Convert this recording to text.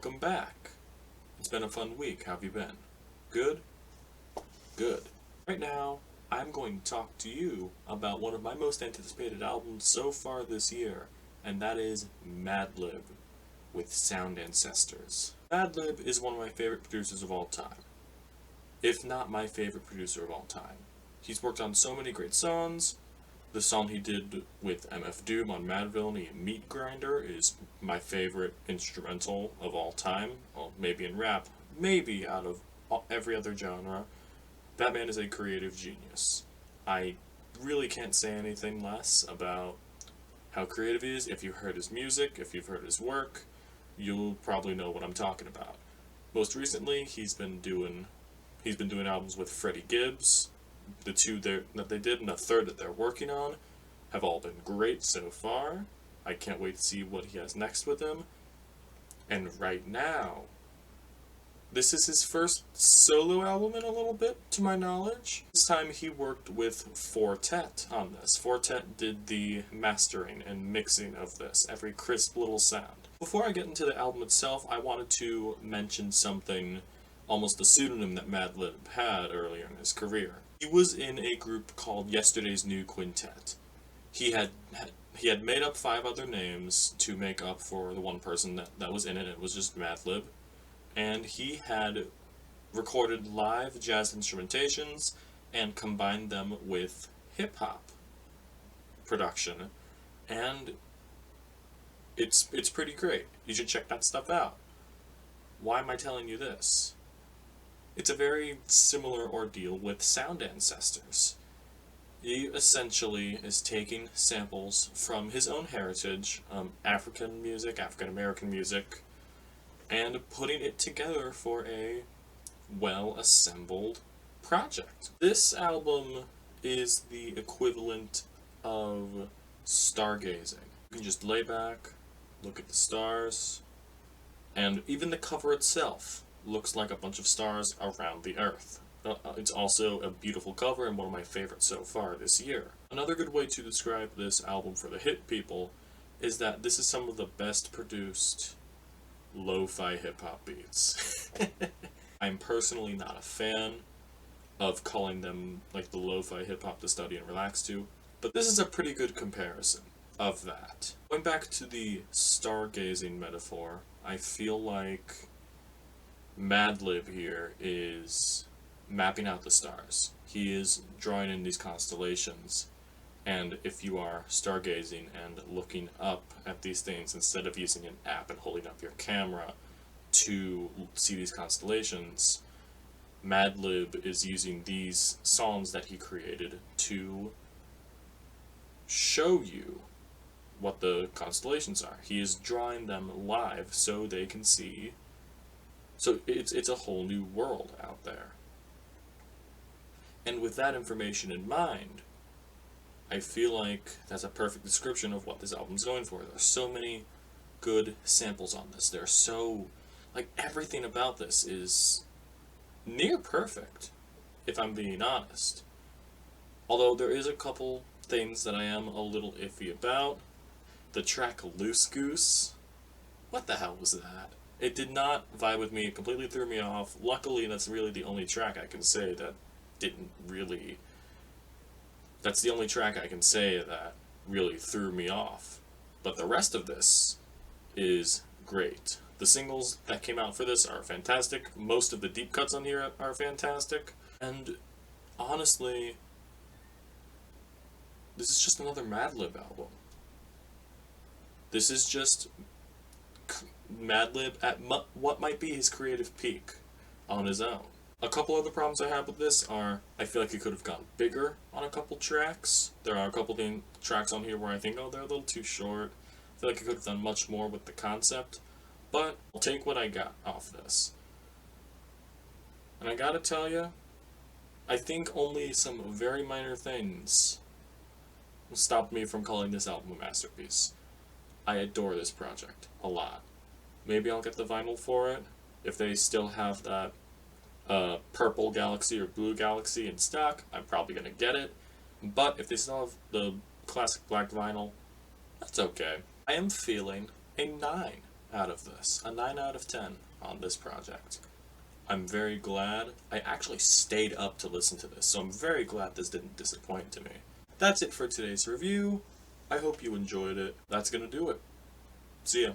welcome back. It's been a fun week. How have you been? Good? Good. Right now, I'm going to talk to you about one of my most anticipated albums so far this year, and that is Madlib with Sound Ancestors. Madlib is one of my favorite producers of all time, if not my favorite producer of all time. He's worked on so many great songs. The song he did with MF Doom on Madvillainy and Meat Grinder is my favorite instrumental of all time. Well, maybe in rap, maybe out of every other genre. That man is a creative genius. I really can't say anything less about how creative he is. If you've heard his music, if you've heard his work, you'll probably know what I'm talking about. Most recently, he's been doing albums with Freddie Gibbs. The two that they did and the third that they're working on have all been great so far. I can't wait to see what he has next with him. And right now, this is his first solo album in a little bit, to my knowledge. This time he worked with Fortet on this. Fortet did the mastering and mixing of this, every crisp little sound. Before I get into the album itself, I wanted to mention something, almost a pseudonym that Madlib had earlier in his career. He was in a group called Yesterday's New Quintet. He had made up 5 other names to make up for the one person that was in it. It was just Madlib. And he had recorded live jazz instrumentations and combined them with hip-hop production. And it's pretty great. You should check that stuff out. Why am I telling you this? It's a very similar ordeal with Sound Ancestors. He essentially is taking samples from his own heritage, African music, African American music, and putting it together for a well-assembled project. This album is the equivalent of stargazing. You can just lay back, look at the stars, and even the cover itself looks like a bunch of stars around the Earth. It's also a beautiful cover and one of my favorites so far this year. Another good way to describe this album for the hip people is that this is some of the best produced lo-fi hip-hop beats. I'm personally not a fan of calling them like the lo-fi hip-hop to study and relax to, but this is a pretty good comparison of that. Going back to the stargazing metaphor, I feel like Madlib here is mapping out the stars. He is drawing in these constellations, and if you are stargazing and looking up at these things instead of using an app and holding up your camera to see these constellations, Madlib is using these songs that he created to show you what the constellations are. He is drawing them live so they can see. So it's a whole new world out there. And with that information in mind, I feel like that's a perfect description of what this album's going for. There's so many good samples on this. There's so, like, everything about this is near perfect, if I'm being honest. Although there is a couple things that I am a little iffy about. The track Loose Goose. What the hell was that? It did not vibe with me, it completely threw me off. Luckily, that's really the only track I can say that didn't really... That's the only track I can say that really threw me off. But the rest of this is great. The singles that came out for this are fantastic. Most of the deep cuts on here are fantastic. And honestly, this is just another Madlib album. This is just Madlib at what might be his creative peak on his own. A couple other problems I have with this are, I feel like he could have gone bigger on a couple tracks. There are a couple tracks on here where I think, oh, they're a little too short. I feel like he could have done much more with the concept, but I'll take what I got off this. And I gotta tell you, I think only some very minor things stopped me from calling this album a masterpiece. I adore this project a lot. Maybe I'll get the vinyl for it, if they still have that purple Galaxy or blue Galaxy in stock. I'm probably going to get it, but if they still have the classic black vinyl, that's okay. I am feeling a 9 out of this. A 9 out of 10 on this project. I'm very glad I actually stayed up to listen to this, so I'm very glad this didn't disappoint to me. That's it for today's review. I hope you enjoyed it. That's gonna do it. See ya.